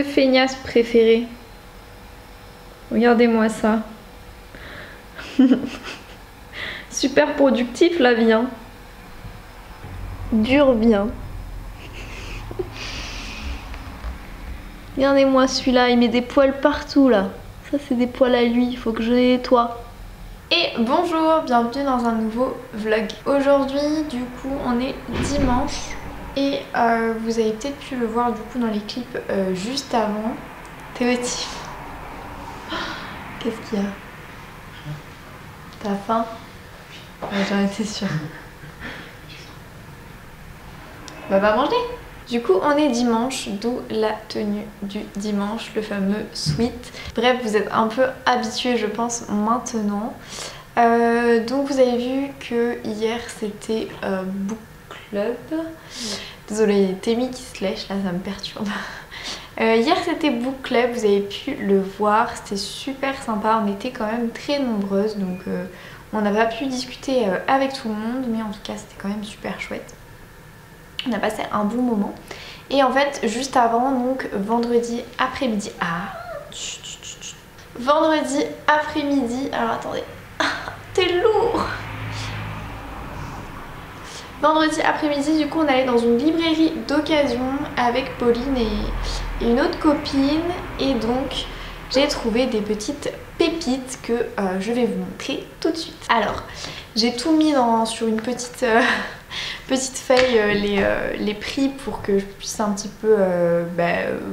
de feignasse préférée. Regardez-moi ça. Super productif la vie, hein. Dure bien. Regardez-moi celui-là, il met des poils partout là. Ça c'est des poils à lui, il faut que je les nettoie. Et bonjour, bienvenue dans un nouveau vlog. Aujourd'hui du coup on est dimanche et vous avez peut-être pu le voir du coup dans les clips juste avant. Théotif. Qu'est-ce qu'il y a? T'as faim? Ouais, j'en étais sûre. Bah va manger. Du coup on est dimanche, d'où la tenue du dimanche, le fameux sweat. Bref, vous êtes un peu habitués je pense maintenant. Donc vous avez vu que hier c'était book club. Désolée, Témi qui se lèche là, ça me perturbe. Hier c'était book club, vous avez pu le voir, c'était super sympa, on était quand même très nombreuses donc on n'a pas pu discuter avec tout le monde, mais en tout cas c'était quand même super chouette. On a passé un bon moment. Et en fait juste avant, donc vendredi après-midi, vendredi après-midi, alors attendez, t'es lourd. Vendredi après-midi du coup on allait dans une librairie d'occasion avec Pauline et une autre copine, et donc j'ai trouvé des petites pépites que je vais vous montrer tout de suite. Alors j'ai tout mis sur une petite feuille les prix pour que je puisse un petit peu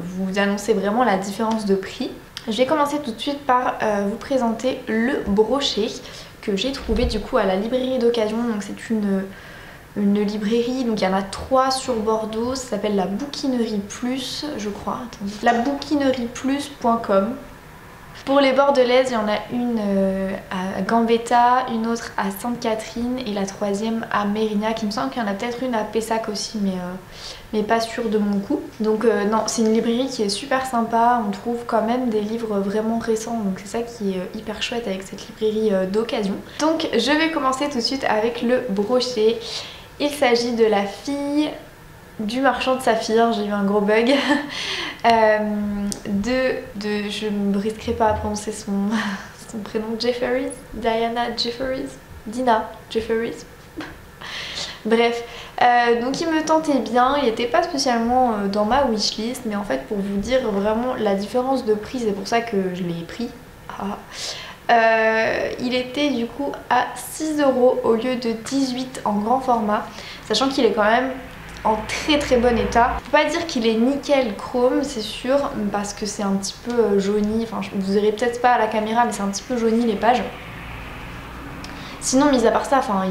vous annoncer vraiment la différence de prix. Je vais commencer tout de suite par vous présenter le brochet que j'ai trouvé du coup à la librairie d'occasion. Donc c'est une librairie, donc il y en a 3 sur Bordeaux, ça s'appelle la Bouquinerie Plus je crois, attendez, labouquinerieplus.com. Pour les bordelaises, il y en a une à Gambetta, une autre à Sainte-Catherine et la troisième à Mérignac. Il me semble qu'il y en a peut-être une à Pessac aussi, mais pas sûre de mon coup. Donc non, c'est une librairie qui est super sympa, on trouve quand même des livres vraiment récents, donc c'est ça qui est hyper chouette avec cette librairie d'occasion. Donc je vais commencer tout de suite avec le brochet. Il s'agit de la fille du marchand de saphir, j'ai eu un gros bug, je ne me risquerai pas à prononcer son prénom, Jefferies, Diana Jefferies, Dina Jefferies. Bref, donc il me tentait bien, il n'était pas spécialement dans ma wishlist, mais en fait pour vous dire vraiment la différence de prix, c'est pour ça que je l'ai pris. Il était du coup à 6 € au lieu de 18 en grand format, sachant qu'il est quand même en très bon état. Je peux pas dire qu'il est nickel chrome, c'est sûr, parce que c'est un petit peu jauni, enfin vous verrez peut-être pas à la caméra, mais c'est un petit peu jauni les pages. Sinon mis à part ça, enfin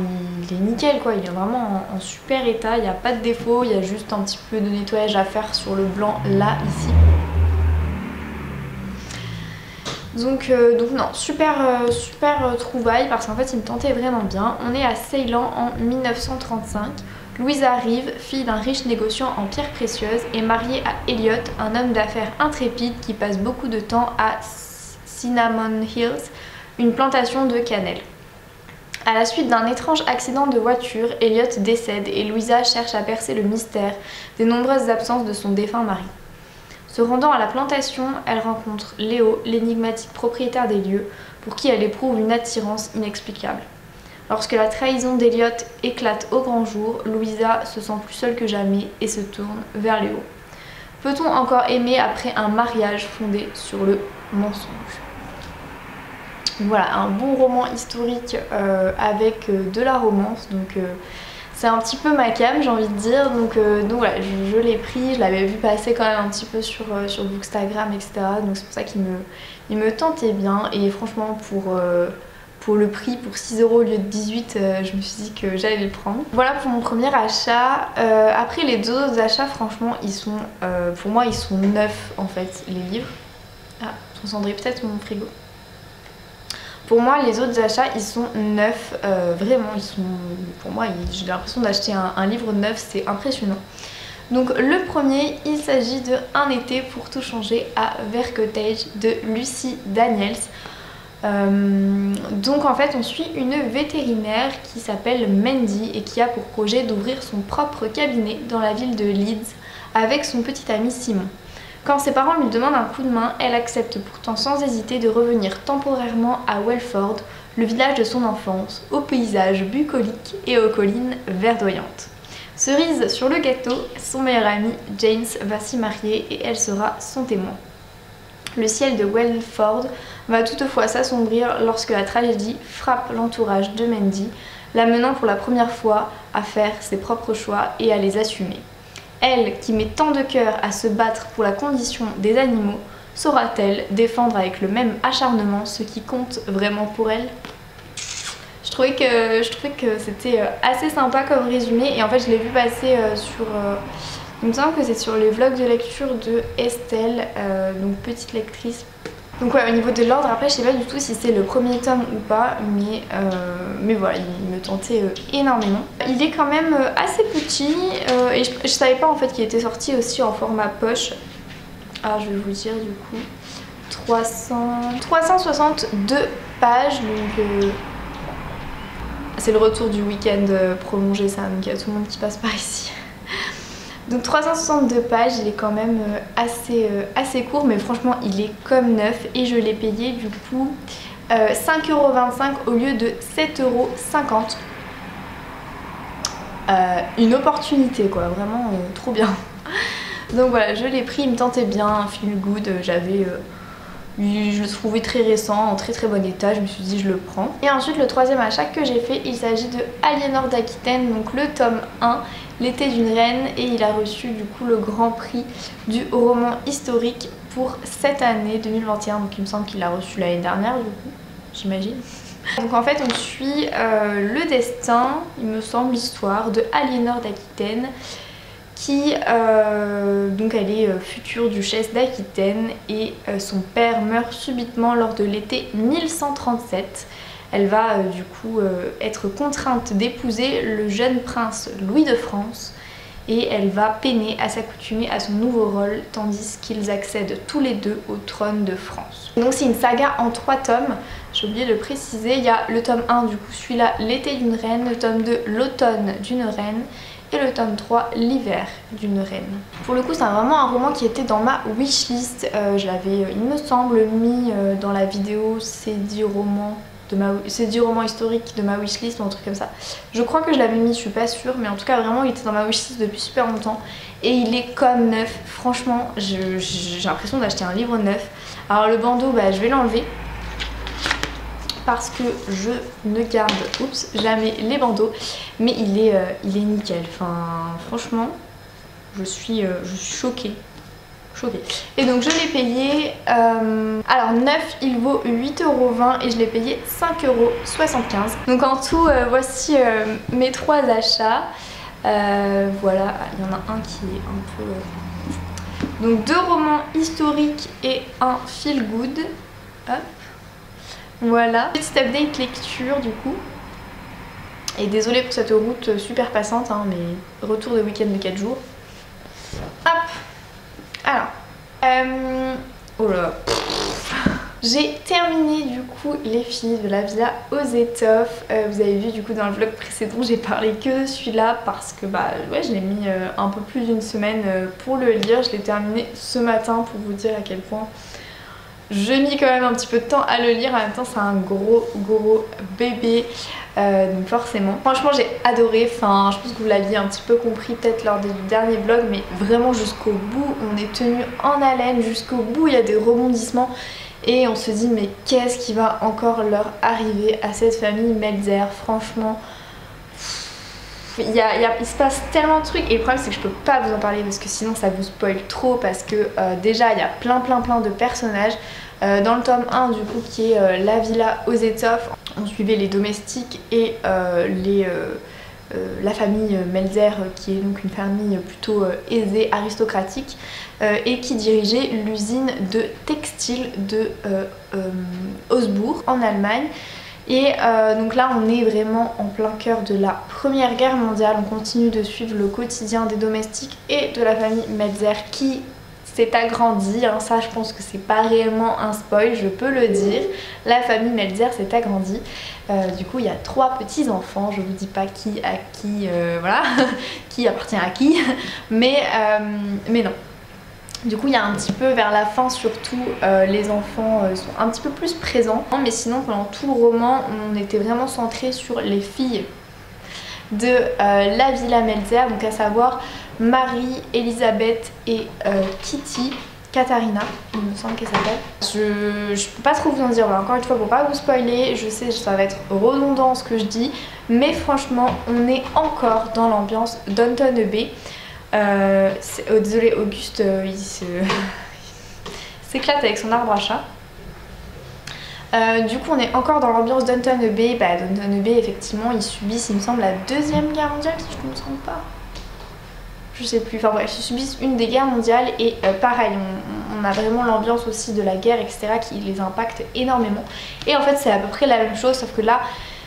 il est nickel quoi, il est vraiment en super état, il n'y a pas de défaut, il y a juste un petit peu de nettoyage à faire sur le blanc là, ici. Donc non, super trouvaille, parce qu'en fait il me tentait vraiment bien. On est à Ceylan en 1935. Louisa Rive, fille d'un riche négociant en pierres précieuses, est mariée à Elliot, un homme d'affaires intrépide qui passe beaucoup de temps à Cinnamon Hills, une plantation de cannelle. À la suite d'un étrange accident de voiture, Elliot décède et Louisa cherche à percer le mystère des nombreuses absences de son défunt mari. Se rendant à la plantation, elle rencontre Léo, l'énigmatique propriétaire des lieux, pour qui elle éprouve une attirance inexplicable. Lorsque la trahison d'Elliot éclate au grand jour, Louisa se sent plus seule que jamais et se tourne vers Léo. Peut-on encore aimer après un mariage fondé sur le mensonge? Voilà, un bon roman historique avec de la romance, donc c'est un petit peu ma came, j'ai envie de dire, donc voilà, je l'ai pris, je l'avais vu passer quand même un petit peu sur Bookstagram, etc. Donc c'est pour ça qu'il me tentait bien, et franchement pour le prix, pour 6 € au lieu de 18, je me suis dit que j'allais le prendre. Voilà pour mon premier achat. Après les deux autres achats, franchement, ils sont, pour moi, ils sont neufs en fait, les livres. Ah, j'entendrai peut-être mon frigo. Pour moi, les autres achats, ils sont neufs, vraiment, ils sont, pour moi, j'ai l'impression d'acheter un livre neuf, c'est impressionnant. Donc le premier, il s'agit de Un été pour tout changer à Vercottage de Lucy Daniels. Donc en fait on suit une vétérinaire qui s'appelle Mandy et qui a pour projet d'ouvrir son propre cabinet dans la ville de Leeds avec son petit ami Simon. Quand ses parents lui demandent un coup de main, elle accepte pourtant sans hésiter de revenir temporairement à Welford, le village de son enfance, aux paysages bucoliques et aux collines verdoyantes. Cerise sur le gâteau, son meilleur ami James va s'y marier et elle sera son témoin. Le ciel de Welford va toutefois s'assombrir lorsque la tragédie frappe l'entourage de Mandy, l'amenant pour la première fois à faire ses propres choix et à les assumer. Elle, qui met tant de cœur à se battre pour la condition des animaux, saura-t-elle défendre avec le même acharnement ce qui compte vraiment pour elle? Je trouvais que c'était assez sympa comme résumé et en fait je l'ai vu passer sur... il me semble que c'est sur les vlogs de lecture de Estelle, donc petite lectrice. Donc ouais, au niveau de l'ordre, après je sais pas du tout si c'est le premier tome ou pas, mais voilà, il me tentait énormément. Il est quand même assez petit et je savais pas en fait qu'il était sorti aussi en format poche. Alors je vais vous dire du coup, 362 pages, donc c'est le retour du week-end prolongé ça, donc il y a tout le monde qui passe par ici. Donc 362 pages, il est quand même assez court, mais franchement il est comme neuf et je l'ai payé du coup 5,25 € au lieu de 7,50 €. Une opportunité quoi, vraiment trop bien. Donc voilà, je l'ai pris, il me tentait bien, feel good, je le trouvais très récent, en très bon état, je me suis dit je le prends. Et ensuite le troisième achat que j'ai fait, il s'agit de Aliénor d'Aquitaine, donc le tome 1, L'été d'une reine, et il a reçu du coup le grand prix du roman historique pour cette année 2021, donc il me semble qu'il l'a reçu l'année dernière du coup, j'imagine. Donc en fait on suit le destin, il me semble, l'histoire de Aliénor d'Aquitaine, qui donc elle est future duchesse d'Aquitaine et son père meurt subitement lors de l'été 1137. Elle va du coup être contrainte d'épouser le jeune prince Louis de France et elle va peiner à s'accoutumer à son nouveau rôle tandis qu'ils accèdent tous les deux au trône de France. Donc c'est une saga en 3 tomes, j'ai oublié de préciser, il y a le tome 1 du coup celui-là, L'été d'une reine, le tome 2, L'automne d'une reine, et le tome 3, L'hiver d'une reine. Pour le coup c'est vraiment un roman qui était dans ma wishlist, je l'avais il me semble mis dans la vidéo ces 10 romans historiques de ma wishlist ou un truc comme ça. Je crois que je l'avais mis, je suis pas sûre, mais en tout cas vraiment il était dans ma wishlist depuis super longtemps et il est comme neuf. Franchement j'ai l'impression d'acheter un livre neuf. Alors le bandeau je vais l'enlever parce que je ne garde jamais les bandeaux, mais il est nickel. Enfin franchement je suis choquée. Et donc je l'ai payé, alors neuf il vaut 8,20 € et je l'ai payé 5,75 €. Donc en tout voici mes 3 achats. Voilà, il y en a un qui est un peu... Donc 2 romans historiques et un feel good. Hop. Voilà, petit update lecture du coup. Et désolée pour cette route super passante, hein, mais retour de week-end de 4 jours. Hop. Alors, oh là, j'ai terminé du coup les filles de la villa aux étoffes. Vous avez vu du coup dans le vlog précédent j'ai parlé que de celui-là parce que ouais, je l'ai mis un peu plus d'une semaine pour le lire. Je l'ai terminé ce matin pour vous dire à quel point je mis quand même un petit peu de temps à le lire. En même temps c'est un gros bébé, donc forcément. Franchement j'ai adoré, enfin je pense que vous l'aviez un petit peu compris peut-être lors du dernier vlog, mais vraiment jusqu'au bout on est tenu en haleine, jusqu'au bout il y a des rebondissements et on se dit mais qu'est-ce qui va encore leur arriver à cette famille Melzer. Franchement il se passe tellement de trucs et le problème c'est que je peux pas vous en parler parce que sinon ça vous spoil trop, parce que déjà il y a plein de personnages. Dans le tome 1 du coup qui est la villa aux étoffes, on suivait les domestiques et la famille Melzer qui est donc une famille plutôt aisée, aristocratique et qui dirigeait l'usine de textile de Augsbourg en Allemagne. Et donc là on est vraiment en plein cœur de la Première Guerre mondiale. On continue de suivre le quotidien des domestiques et de la famille Melzer qui s'est agrandie, hein. Ça je pense que c'est pas réellement un spoil, je peux le dire. La famille Melzer s'est agrandie. Du coup il y a 3 petits enfants, je vous dis pas qui à qui, voilà, qui appartient à qui, mais non. Du coup il y a un petit peu vers la fin surtout les enfants sont un petit peu plus présents. Mais sinon pendant tout le roman on était vraiment centré sur les filles de la Villa Melzer, donc à savoir Marie, Elisabeth et Kitty. Katharina, il me semble qu'elle s'appelle. Je peux pas trop vous en dire, voilà, encore une fois pour pas vous spoiler, je sais ça va être redondant ce que je dis, mais franchement on est encore dans l'ambiance Downton Abbey. Oh, désolé Auguste, il s'éclate avec son arbre à chat. Du coup on est encore dans l'ambiance Downton Abbey. Downton Abbey effectivement ils subissent il me semble la deuxième guerre mondiale si je ne me trompe pas. Je sais plus, enfin bref, ils subissent une des guerres mondiales et pareil, on a vraiment l'ambiance aussi de la guerre, etc. qui les impacte énormément. Et en fait c'est à peu près la même chose, sauf que là,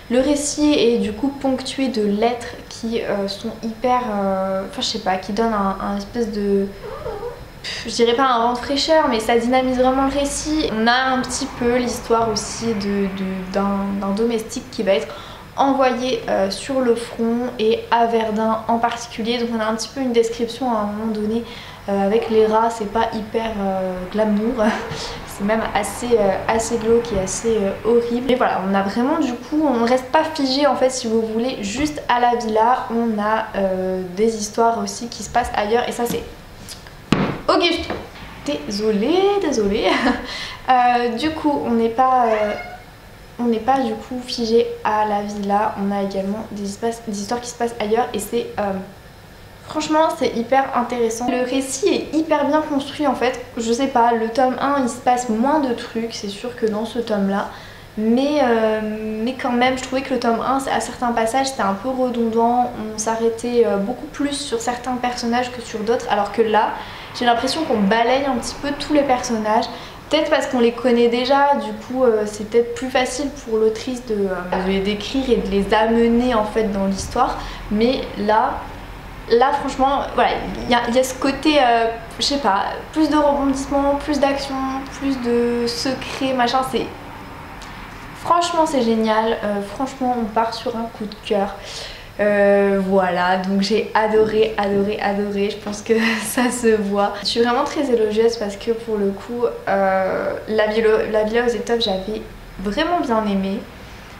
le récit est du coup ponctué de lettres qui sont hyper, enfin je sais pas, qui donnent un espèce de... Je dirais pas un vent de fraîcheur, mais ça dynamise vraiment le récit. On a un petit peu l'histoire aussi d'un domestique qui va être envoyé sur le front et à Verdun en particulier. Donc on a un petit peu une description à un moment donné avec les rats, c'est pas hyper glamour, c'est même assez glauque et assez horrible. Et voilà, on a vraiment du coup, on ne reste pas figé en fait si vous voulez juste à la villa, on a des histoires aussi qui se passent ailleurs et ça c'est... Auguste, désolée. Du coup on n'est pas du coup figé à la villa, on a également des histoires qui se passent ailleurs et c'est franchement c'est hyper intéressant. Le récit est hyper bien construit en fait, je sais pas, le tome 1 il se passe moins de trucs c'est sûr que dans ce tome là, mais quand même je trouvais que le tome 1 à certains passages c'était un peu redondant, on s'arrêtait beaucoup plus sur certains personnages que sur d'autres, alors que là j'ai l'impression qu'on balaye un petit peu tous les personnages. Peut-être parce qu'on les connaît déjà, du coup c'est peut-être plus facile pour l'autrice de les décrire et de les amener en fait dans l'histoire. Mais là franchement, voilà, il y a ce côté, je sais pas, plus de rebondissements, plus d'action, plus de secrets, machin, c'est... Franchement c'est génial, franchement on part sur un coup de cœur. Voilà, donc j'ai adoré, je pense que ça se voit. Je suis vraiment très élogieuse parce que pour le coup, la Villa aux Étoffes j'avais vraiment bien aimé.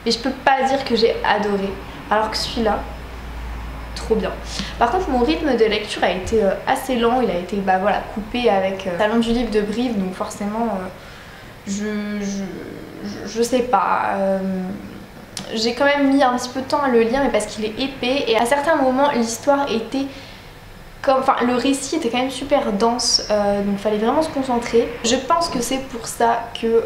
Mais je peux pas dire que j'ai adoré, alors que celui-là, trop bien. Par contre mon rythme de lecture a été assez lent, il a été voilà, coupé avec le Salon du livre de Brive, donc forcément je sais pas... J'ai quand même mis un petit peu de temps à le lire mais parce qu'il est épais et à certains moments l'histoire était comme... Enfin le récit était quand même super dense donc il fallait vraiment se concentrer. Je pense que c'est pour ça que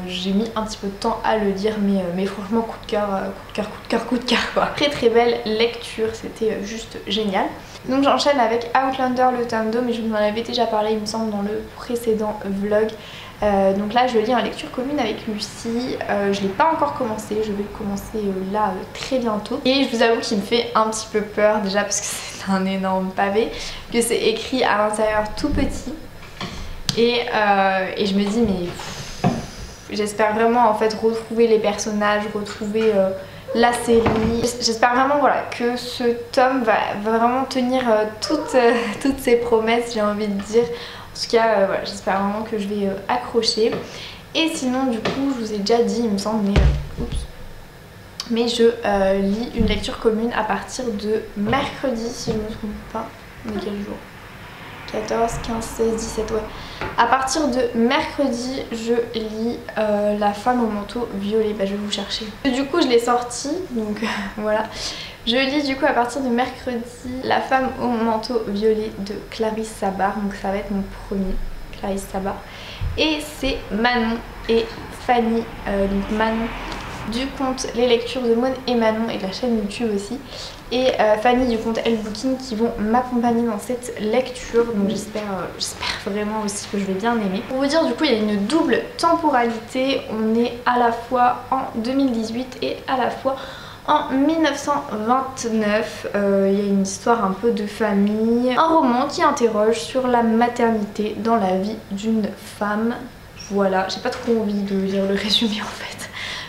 j'ai mis un petit peu de temps à le lire mais franchement coup de cœur quoi. Très belle lecture, c'était juste génial. Donc j'enchaîne avec Outlander le tome 2 mais je vous en avais déjà parlé il me semble dans le précédent vlog. Donc là je le lis en lecture commune avec Lucie, je l'ai pas encore commencé, je vais le commencer là très bientôt. Et je vous avoue qu'il me fait un petit peu peur déjà parce que c'est un énorme pavé, que c'est écrit à l'intérieur tout petit et je me dis mais j'espère vraiment en fait retrouver les personnages, retrouver la série. J'espère vraiment voilà, que ce tome va vraiment tenir toutes ses promesses, j'ai envie de dire. En tout cas, voilà, j'espère vraiment que je vais accrocher. Et sinon, du coup, je vous ai déjà dit, il me semble, mais je lis une lecture commune à partir de mercredi, si je ne me trompe pas. Mais quel jour? 14, 15, 16, 17, ouais. À partir de mercredi, je lis La femme au manteau violet. Bah, je vais vous chercher. Du coup, je l'ai sorti, donc voilà. Je lis du coup à partir de mercredi La femme au manteau violet de Clarisse Sabar. Donc ça va être mon premier, Clarisse Sabar. Et c'est Manon et Fanny, donc Manon du compte Les Lectures de Maud et Manon et de la chaîne YouTube aussi. Et Fanny du compte Elle Booking qui vont m'accompagner dans cette lecture. Donc j'espère vraiment aussi que je vais bien aimer. Pour vous dire du coup il y a une double temporalité. On est à la fois en 2018 et à la fois en 1929. Il y a une histoire un peu de famille. Un roman qui interroge sur la maternité dans la vie d'une femme. Voilà, j'ai pas trop envie de lire le résumé en fait.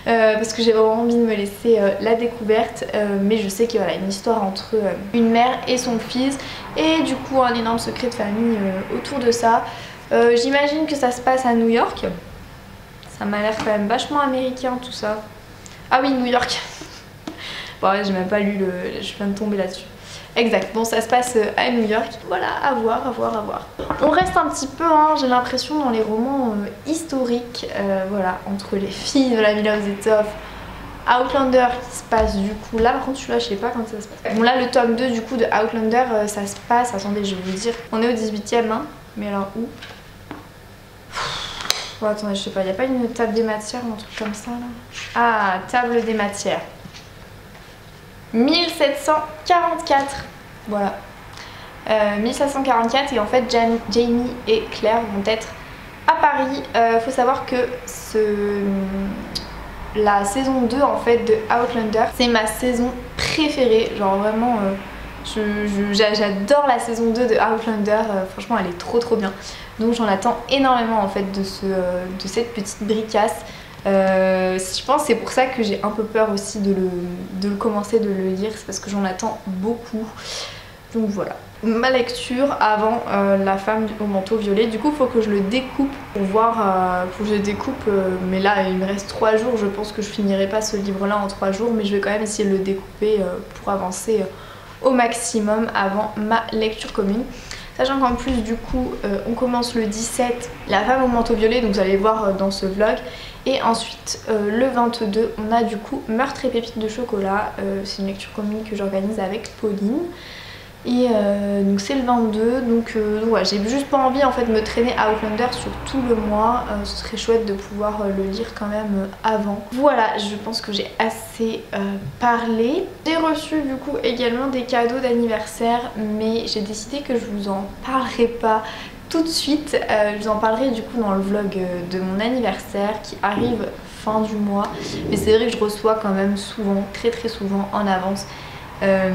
parce que j'ai vraiment envie de me laisser la découverte, mais je sais qu'il y a une histoire entre une mère et son fils et du coup un énorme secret de famille autour de ça. J'imagine que ça se passe à New York. Ça m'a l'air quand même vachement américain tout ça. Ah oui, New York. Bon ouais, j'ai même pas lu je viens de tomber là-dessus. Exact, bon ça se passe à New York. Voilà, à voir, à voir, à voir. On reste un petit peu, hein, j'ai l'impression, dans les romans historiques, voilà, entre les filles de la Villa aux Étoffes, Outlander qui se passe du coup, là par contre celui-là je sais pas quand ça se passe. Bon là le tome 2 du coup de Outlander, ça se passe, attendez je vais vous dire, on est au 18e, hein, mais alors où? Bon attendez, je sais pas, il n'y a pas une table des matières ou un truc comme ça là? Ah, table des matières. 1744, voilà. 1744 et en fait Jamie et Claire vont être à Paris. Faut savoir que la saison 2 en fait de Outlander, c'est ma saison préférée, genre vraiment j'adore la saison 2 de Outlander, franchement elle est trop bien. Donc j'en attends énormément en fait de cette petite bricasse. Je pense que c'est pour ça que j'ai un peu peur aussi de le commencer, de le lire, c'est parce que j'en attends beaucoup. Donc voilà, ma lecture avant La femme au manteau violet. Du coup il faut que je le découpe pour voir, faut que je le découpe, mais là il me reste 3 jours, je pense que je finirai pas ce livre là en 3 jours, mais je vais quand même essayer de le découper pour avancer au maximum avant ma lecture commune. Sachant qu'en plus du coup on commence le 17 La femme au manteau violet, donc vous allez voir dans ce vlog. Et ensuite le 22 on a du coup Meurtre et pépites de chocolat, c'est une lecture commune que j'organise avec Pauline. Et donc c'est le 22, donc ouais, j'ai juste pas envie en fait de me traîner à Outlander sur tout le mois, ce serait chouette de pouvoir le lire quand même avant. Voilà, je pense que j'ai assez parlé. J'ai reçu du coup également des cadeaux d'anniversaire, mais j'ai décidé que je vous en parlerai pas tout de suite, je vous en parlerai du coup dans le vlog de mon anniversaire qui arrive fin du mois, mais c'est vrai que je reçois quand même souvent, très souvent en avance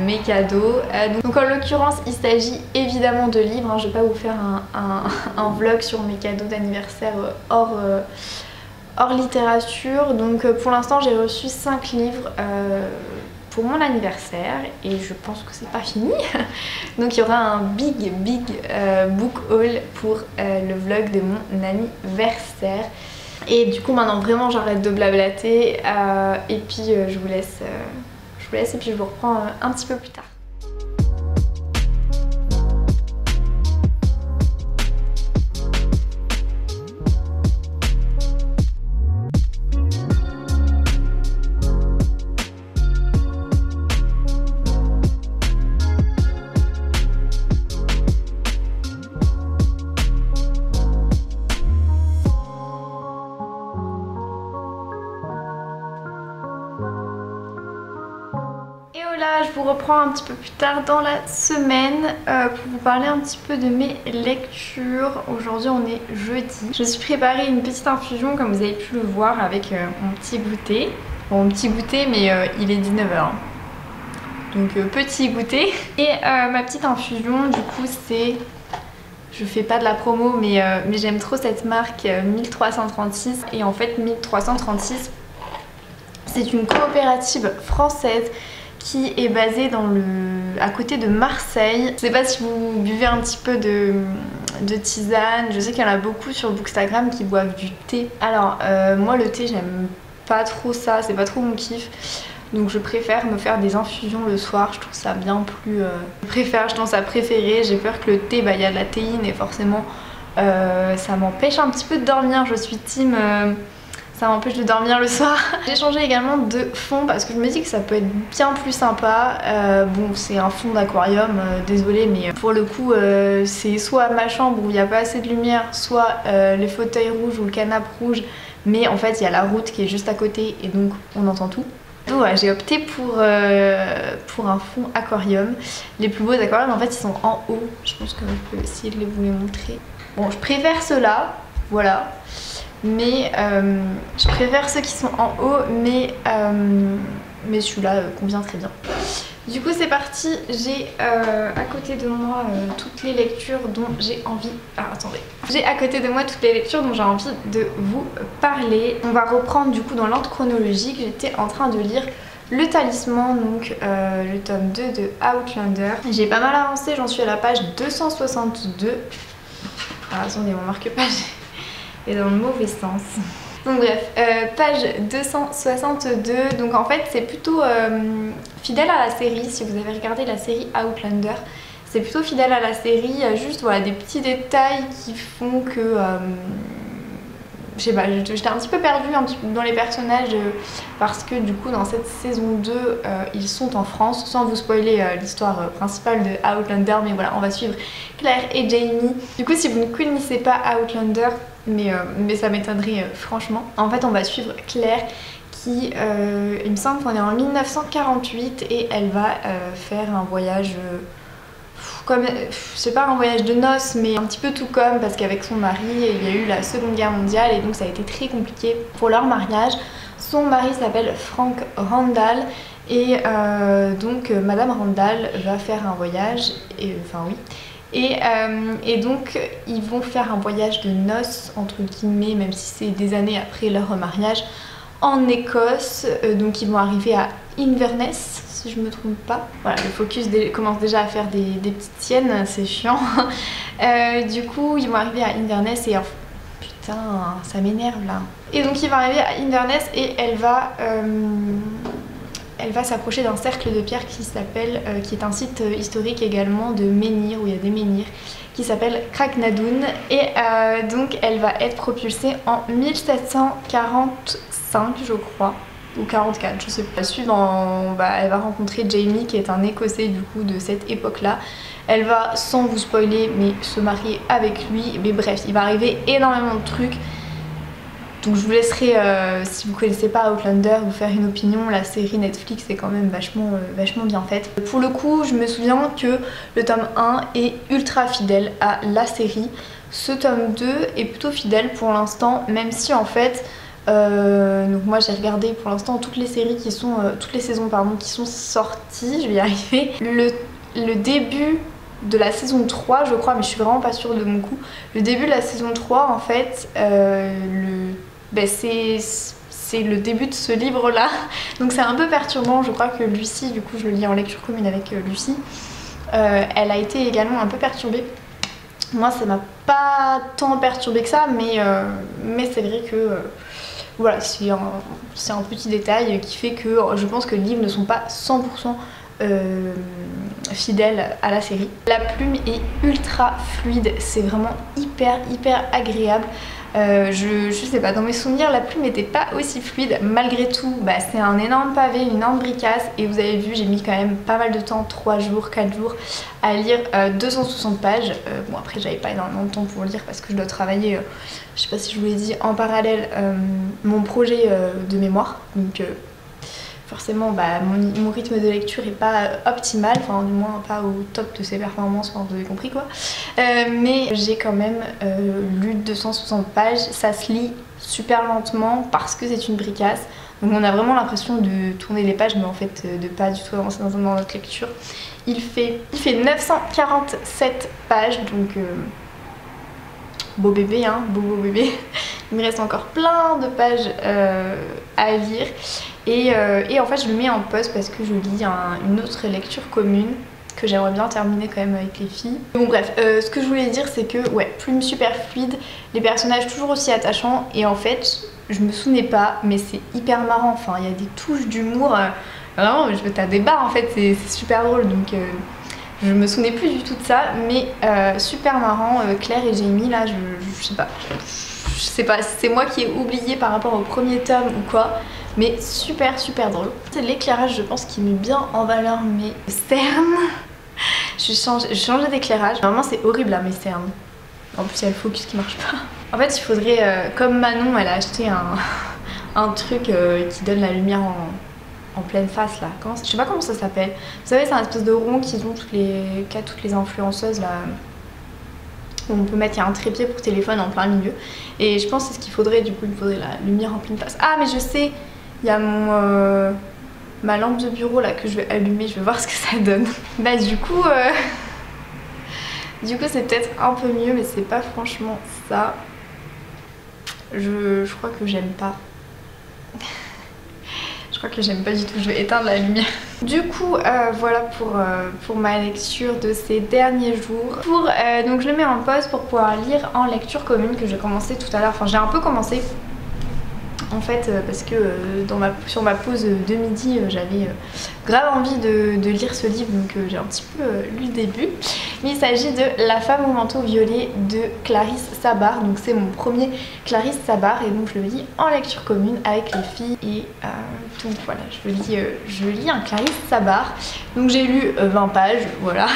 mes cadeaux. Donc en l'occurrence il s'agit évidemment de livres, hein. Je vais pas vous faire un vlog sur mes cadeaux d'anniversaire hors littérature. Donc pour l'instant j'ai reçu 5 livres pour mon anniversaire et je pense que c'est pas fini. Donc il y aura un big book haul pour le vlog de mon anniversaire. Et du coup maintenant vraiment j'arrête de blablater et puis je vous laisse et puis je vous reprends un petit peu plus tard. Je vous reprends un petit peu plus tard dans la semaine pour vous parler un petit peu de mes lectures. Aujourd'hui on est jeudi. Je me suis préparé une petite infusion comme vous avez pu le voir avec mon petit goûter. Bon, mon petit goûter mais il est 19h. Donc petit goûter. Et ma petite infusion du coup c'est... Je fais pas de la promo mais j'aime trop cette marque 1336. Et en fait 1336 c'est une coopérative française qui est basée à côté de Marseille. Je sais pas si vous buvez un petit peu de tisane, je sais qu'il y en a beaucoup sur Bookstagram qui boivent du thé. Alors moi le thé j'aime pas trop ça, c'est pas trop mon kiff. Donc je préfère me faire des infusions le soir, je trouve ça bien plus... je tendance à préférer, j'ai peur que le thé, bah il y a de la théine et forcément ça m'empêche un petit peu de dormir, je suis team... ça m'empêche de dormir le soir. J'ai changé également de fond parce que je me dis que ça peut être bien plus sympa. Bon c'est un fond d'aquarium, désolé mais pour le coup c'est soit ma chambre où il n'y a pas assez de lumière, soit les fauteuils rouges ou le canapé rouge. Mais en fait il y a la route qui est juste à côté et donc on entend tout. Donc ouais, j'ai opté pour un fond aquarium. Les plus beaux aquariums en fait ils sont en haut. Je pense que je peux essayer de vous les montrer. Bon je préfère ceux-là, voilà. Mais je préfère ceux qui sont en haut, mais celui-là convient très bien. Du coup c'est parti, j'ai à côté de moi toutes les lectures dont j'ai envie... Ah attendez. J'ai à côté de moi toutes les lectures dont j'ai envie de vous parler. On va reprendre du coup dans l'ordre chronologique. J'étais en train de lire Le Talisman, donc le tome 2 de Outlander. J'ai pas mal avancé, j'en suis à la page 262. Ah attendez, mon marque-page est dans le mauvais sens. Donc bref, page 262, donc en fait c'est plutôt fidèle à la série. Si vous avez regardé la série Outlander, c'est plutôt fidèle à la série, il y a juste voilà, des petits détails qui font que... je sais pas, j'étais un petit peu perdue dans les personnages parce que du coup dans cette saison 2 ils sont en France, sans vous spoiler l'histoire principale de Outlander, mais voilà, on va suivre Claire et Jamie. Du coup si vous ne connaissez pas Outlander, mais ça m'étonnerait franchement, en fait on va suivre Claire qui, il me semble qu'on est en 1948 et elle va faire un voyage... comme, c'est pas un voyage de noces, mais un petit peu tout comme, parce qu'avec son mari il y a eu la Seconde Guerre mondiale et donc ça a été très compliqué pour leur mariage. Son mari s'appelle Frank Randall et donc Madame Randall va faire un voyage, et donc ils vont faire un voyage de noces entre guillemets, même si c'est des années après leur mariage, en Écosse. Donc ils vont arriver à Inverness, si je me trompe pas. Voilà, le focus commence déjà à faire des petites siennes, c'est chiant. Du coup ils vont arriver à Inverness et putain ça m'énerve là. Et donc ils vont arriver à Inverness et elle va s'approcher d'un cercle de pierre qui est un site historique également de menhirs, où il y a des menhirs, qui s'appelle Craignadoon. Et donc elle va être propulsée en 1745 je crois, ou 44, je sais pas. Elle va rencontrer Jamie qui est un Écossais du coup de cette époque là. Elle va, sans vous spoiler, mais se marier avec lui. Mais bref, il va arriver énormément de trucs. Donc je vous laisserai, si vous connaissez pas Outlander, vous faire une opinion. La série Netflix est quand même vachement bien faite. Pour le coup, je me souviens que le tome 1 est ultra fidèle à la série. Ce tome 2 est plutôt fidèle pour l'instant, même si en fait... donc moi j'ai regardé pour l'instant toutes les séries qui sont... toutes les saisons pardon, qui sont sorties, je vais y arriver. Le début de la saison 3 je crois, mais je suis vraiment pas sûre de mon coup. Le début de la saison 3 en fait, c'est le début de ce livre là, donc c'est un peu perturbant. Je crois que Lucie, du coup je le lis en lecture commune avec Lucie, elle a été également un peu perturbée. Moi ça m'a pas tant perturbée que ça, mais c'est vrai que voilà, c'est un petit détail qui fait que je pense que les livres ne sont pas 100% fidèle à la série. La plume est ultra fluide, c'est vraiment hyper agréable. Je sais pas, dans mes souvenirs la plume n'était pas aussi fluide. Malgré tout, c'est un énorme pavé, une énorme bricasse, et vous avez vu j'ai mis quand même pas mal de temps, 3 jours, 4 jours à lire 260 pages. Bon après j'avais pas énormément de temps pour lire parce que je dois travailler, je sais pas si je vous l'ai dit, en parallèle mon projet de mémoire, donc forcément mon rythme de lecture est pas optimal, enfin du moins pas au top de ses performances, enfin, vous avez compris quoi. Mais j'ai quand même lu 260 pages, ça se lit super lentement parce que c'est une bricasse. Donc on a vraiment l'impression de tourner les pages, mais en fait de pas du tout avancer dans notre lecture. Il fait 947 pages, donc beau bébé, hein, beau bébé. Il me reste encore plein de pages à lire. Et en fait je le mets en pause parce que je lis une autre lecture commune que j'aimerais bien terminer quand même avec les filles. Bon bref, ce que je voulais dire c'est que ouais, plume super fluide, les personnages toujours aussi attachants, et en fait je me souvenais pas, mais c'est hyper marrant, enfin il y a des touches d'humour, vraiment t'as des barres en fait, c'est super drôle, donc je me souvenais plus du tout de ça, mais super marrant. Claire et Jamie là, je sais pas si c'est moi qui ai oublié par rapport au premier tome ou quoi, mais super drôle. C'est l'éclairage, je pense, qui met bien en valeur mes cernes. J'ai changé d'éclairage. Normalement c'est horrible là mes cernes. En plus il y a le focus qui marche pas. En fait il faudrait, comme Manon elle a acheté un truc qui donne la lumière en pleine face là. Je sais pas comment ça s'appelle. Vous savez c'est un espèce de rond qu'ils ont toutes les influenceuses là. Où on peut mettre, il y a un trépied pour téléphone en plein milieu. Et je pense que c'est ce qu'il faudrait, du coup il me faudrait la lumière en pleine face. Ah mais je sais, il y a ma ma lampe de bureau là que je vais allumer, je vais voir ce que ça donne. Bah du coup c'est peut-être un peu mieux, mais c'est pas franchement ça. Je crois que j'aime pas. Je crois que j'aime pas du tout, je vais éteindre la lumière. Du coup voilà pour ma lecture de ces derniers jours. Donc je le mets en pause pour pouvoir lire en lecture commune que j'ai commencé tout à l'heure. Enfin j'ai un peu commencé en fait parce que sur ma pause de midi j'avais grave envie de lire ce livre, donc j'ai un petit peu lu le début. Mais il s'agit de La femme au manteau violet de Clarisse Sabart. Donc c'est mon premier Clarisse Sabart et donc je le lis en lecture commune avec les filles. Et donc voilà, je lis un Clarisse Sabart. Donc j'ai lu 20 pages, voilà.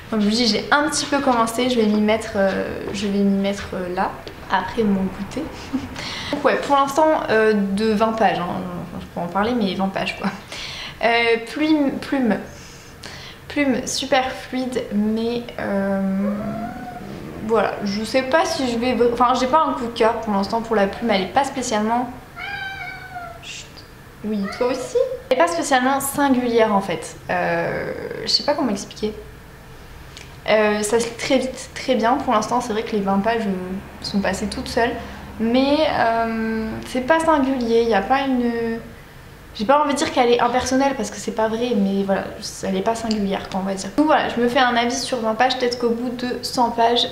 Comme je vous dis, j'ai un petit peu commencé, je vais m'y mettre là après mon goûter. Donc ouais, pour l'instant de 20 pages, hein. Je peux en parler, mais 20 pages quoi. Plume super fluide, mais voilà, je sais pas si je vais... Enfin j'ai pas un coup de cœur pour l'instant pour la plume, elle est pas spécialement... Chut. Oui, toi aussi. Elle est pas spécialement singulière en fait, je sais pas comment expliquer. Ça se lit très vite, très bien. Pour l'instant c'est vrai que les 20 pages sont passées toutes seules, mais c'est pas singulier, il n'y a pas une... J'ai pas envie de dire qu'elle est impersonnelle parce que c'est pas vrai, mais voilà, elle est pas singulière quoi, on va dire. Donc voilà, je me fais un avis sur 20 pages, peut-être qu'au bout de 100 pages,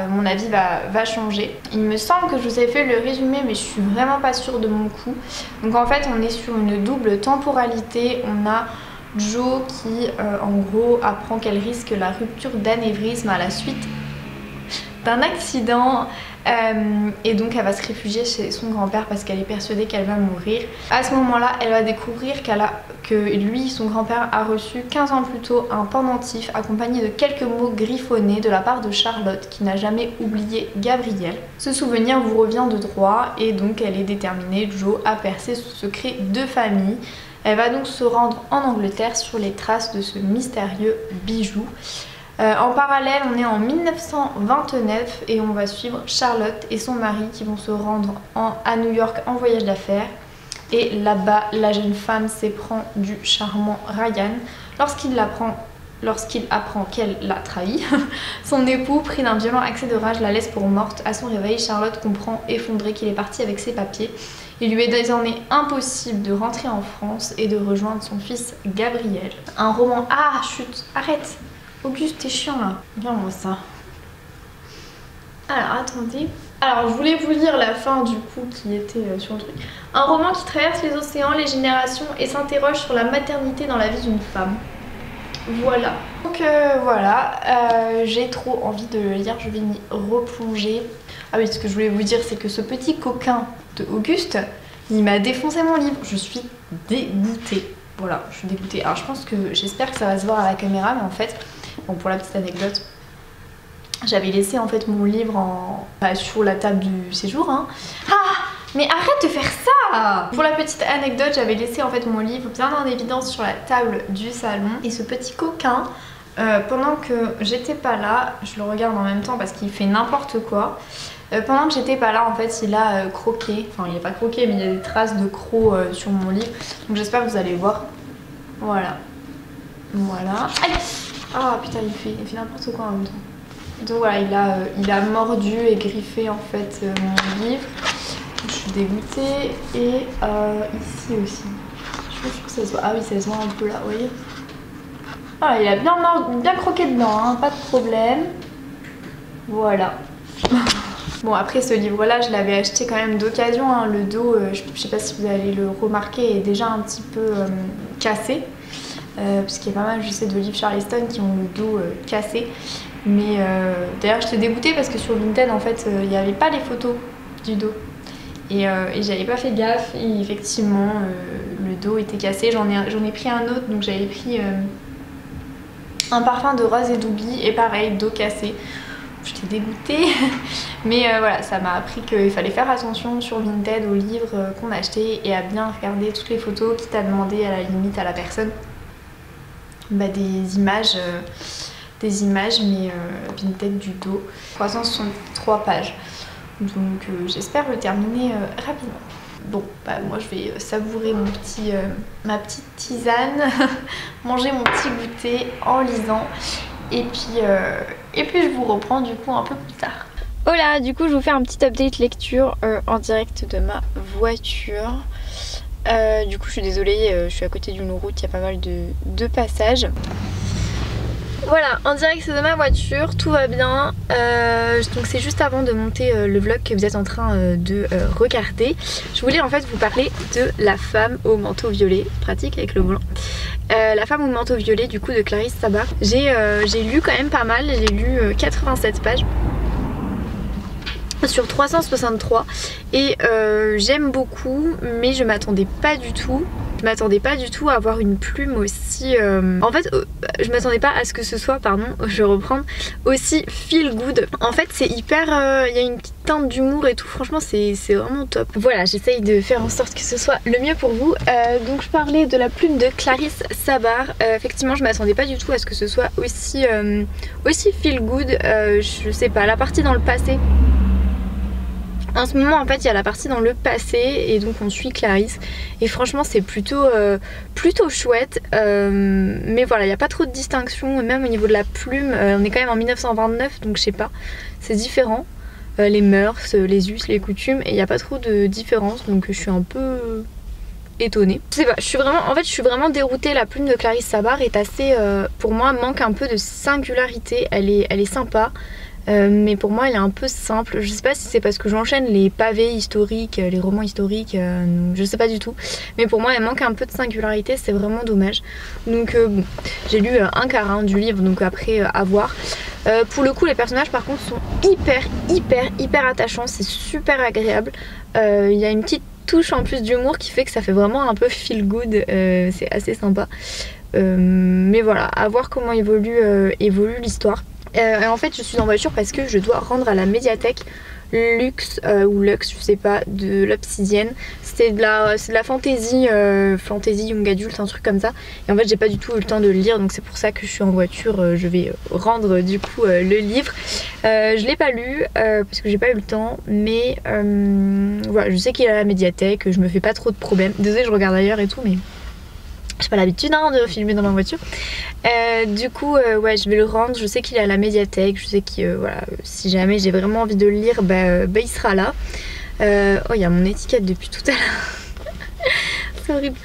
mon avis va changer. Il me semble que je vous ai fait le résumé, mais je suis vraiment pas sûre de mon coup. Donc en fait on est sur une double temporalité, on a Jo qui en gros apprend qu'elle risque la rupture d'anévrisme à la suite d'un accident et donc elle va se réfugier chez son grand-père parce qu'elle est persuadée qu'elle va mourir. À ce moment-là, elle va découvrir que lui, son grand-père, a reçu 15 ans plus tôt un pendentif accompagné de quelques mots griffonnés de la part de Charlotte qui n'a jamais oublié Gabriel. Ce souvenir vous revient de droit et donc elle est déterminée, Jo, à percer ce secret de famille. Elle va donc se rendre en Angleterre sur les traces de ce mystérieux bijou. En parallèle, on est en 1929 et on va suivre Charlotte et son mari qui vont se rendre à New York en voyage d'affaires. Et là-bas, la jeune femme s'éprend du charmant Ryan lorsqu'il apprend qu'elle l'a trahi. Son époux, pris d'un violent accès de rage, la laisse pour morte. À son réveil, Charlotte comprend effondrée qu'il est parti avec ses papiers. Il lui est désormais impossible de rentrer en France et de rejoindre son fils Gabriel. Un roman... Ah, chut, arrête! Auguste, t'es chiant là. Viens, on voit ça. Alors, attendez. Alors, je voulais vous lire la fin du coup qui était sur le truc. Un roman qui traverse les océans, les générations et s'interroge sur la maternité dans la vie d'une femme. Voilà. Donc voilà, j'ai trop envie de le lire, je vais m'y replonger. Ah oui, ce que je voulais vous dire, c'est que ce petit coquin de Auguste, il m'a défoncé mon livre. Je suis dégoûtée. Voilà, je suis dégoûtée. Alors je pense que, j'espère que ça va se voir à la caméra, mais en fait, bon, pour la petite anecdote, j'avais laissé en fait mon livre sur la table du séjour. Hein. Ah, mais arrête de faire ça! Pour la petite anecdote, j'avais laissé en fait mon livre bien en évidence sur la table du salon. Et ce petit coquin, pendant que j'étais pas là, je le regarde en même temps parce qu'il fait n'importe quoi. Pendant que j'étais pas là, en fait, il a croqué. Enfin, il n'est pas croqué, mais il y a des traces de crocs sur mon livre. Donc j'espère que vous allez voir. Voilà. Voilà. Aïe! Ah putain, il fait n'importe quoi en même temps. Donc voilà, il a mordu et griffé en fait mon livre. Je suis dégoûtée. Et ici aussi. Je pense que ça se voit. Ah oui, ça se voit un peu là, vous voyez. Ah, il a bien croqué dedans, hein, pas de problème. Voilà. Bon, après ce livre-là, je l'avais acheté quand même d'occasion. Hein. Le dos, je sais pas si vous allez le remarquer, est déjà un petit peu cassé. Parce qu'il y a pas mal, je sais, de livres Charleston qui ont le dos cassé. Mais d'ailleurs, j'étais dégoûtée parce que sur Vinted, en fait, il n'y avait pas les photos du dos. Et j'avais pas fait gaffe. Et effectivement, le dos était cassé. J'en ai pris un autre, donc j'avais pris un parfum de rose et d'oubli. Et pareil, dos cassé. J'étais dégoûtée, mais voilà, ça m'a appris qu'il fallait faire attention sur Vinted aux livres qu'on achetait et à bien regarder toutes les photos, quitte à demander à la limite à la personne des images, mais Vinted du dos. 363 pages, donc j'espère le terminer rapidement. bon bah moi je vais savourer ma petite tisane, manger mon petit goûter en lisant et puis je vous reprends du coup un peu plus tard. Voilà, du coup je vous fais un petit update lecture en direct de ma voiture. Du coup je suis désolée, je suis à côté d'une route, il y a pas mal de passages. Voilà, en direct de ma voiture, tout va bien. Donc c'est juste avant de monter le vlog que vous êtes en train de regarder. Je voulais en fait vous parler de La femme au manteau violet, pratique avec le volant. La femme au manteau violet du coup de Clarisse Sabar. J'ai lu quand même pas mal, j'ai lu 87 pages sur 363 et j'aime beaucoup, mais je m'attendais pas du tout. Je m'attendais pas du tout à avoir une plume aussi... En fait, je m'attendais pas à ce que ce soit, pardon, je vais reprendre, aussi feel good. En fait, c'est hyper... Il y a une petite teinte d'humour et tout, franchement, c'est vraiment top. Voilà, j'essaye de faire en sorte que ce soit le mieux pour vous. Donc, je parlais de la plume de Clarisse Sabar. Effectivement, je m'attendais pas du tout à ce que ce soit aussi feel good. Je sais pas, la partie dans le passé... En ce moment en fait il y a la partie dans le passé et donc on suit Clarisse et franchement c'est plutôt chouette, mais voilà il n'y a pas trop de distinction même au niveau de la plume. On est quand même en 1929 donc je sais pas, c'est différent, les mœurs, les us, les coutumes, et il n'y a pas trop de différence donc je suis un peu étonnée. Je sais pas, je suis vraiment déroutée. La plume de Clarisse Sabar est assez, pour moi manque un peu de singularité, elle est sympa. Mais pour moi elle est un peu simple, je sais pas si c'est parce que j'enchaîne les pavés historiques, les romans historiques, je sais pas du tout, mais pour moi elle manque un peu de singularité, c'est vraiment dommage. Donc bon, j'ai lu un quart hein, du livre, donc après à voir. Pour le coup les personnages par contre sont hyper attachants, c'est super agréable. Il y a une petite touche en plus d'humour qui fait que ça fait vraiment un peu feel good, c'est assez sympa. Mais voilà, à voir comment évolue l'histoire. En fait je suis en voiture parce que je dois rendre à la médiathèque Lux ou Lux, je sais pas, de l'Obsidienne. C'est de la fantasy, fantasy young adulte, un truc comme ça. Et en fait j'ai pas du tout eu le temps de le lire, donc c'est pour ça que je suis en voiture. Je vais rendre du coup le livre. Je l'ai pas lu parce que j'ai pas eu le temps, mais voilà, je sais qu'il est à la médiathèque, je me fais pas trop de problèmes. Désolée, je regarde ailleurs et tout, mais j'ai pas l'habitude hein, de filmer dans ma voiture. Du coup ouais je vais le rendre, je sais qu'il est à la médiathèque, je sais que voilà, si jamais j'ai vraiment envie de le lire, il sera là. Oh il y a mon étiquette depuis tout à l'heure. C'est horrible.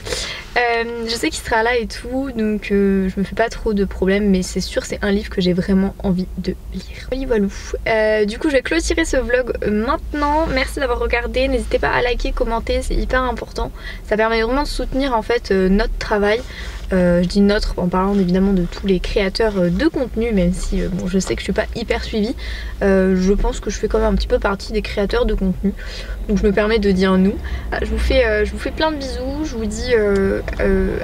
Je sais qu'il sera là et tout, donc je me fais pas trop de problèmes, mais c'est sûr c'est un livre que j'ai vraiment envie de lire. Voilà. Du coup je vais clôturer ce vlog maintenant. Merci d'avoir regardé, n'hésitez pas à liker, commenter, c'est hyper important. Ça permet vraiment de soutenir en fait notre travail. Je dis notre en parlant évidemment de tous les créateurs de contenu, même si bon, je sais que je suis pas hyper suivie. Je pense que je fais quand même un petit peu partie des créateurs de contenu, donc je me permets de dire nous. Je vous fais plein de bisous, je vous dis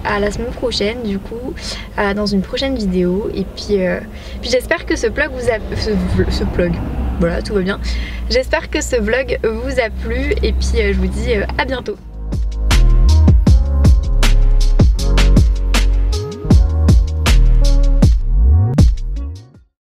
à la semaine prochaine du coup, dans une prochaine vidéo, et puis j'espère que ce vlog vous a... voilà, tout va bien. J'espère que ce vlog vous a plu, et puis je vous dis à bientôt.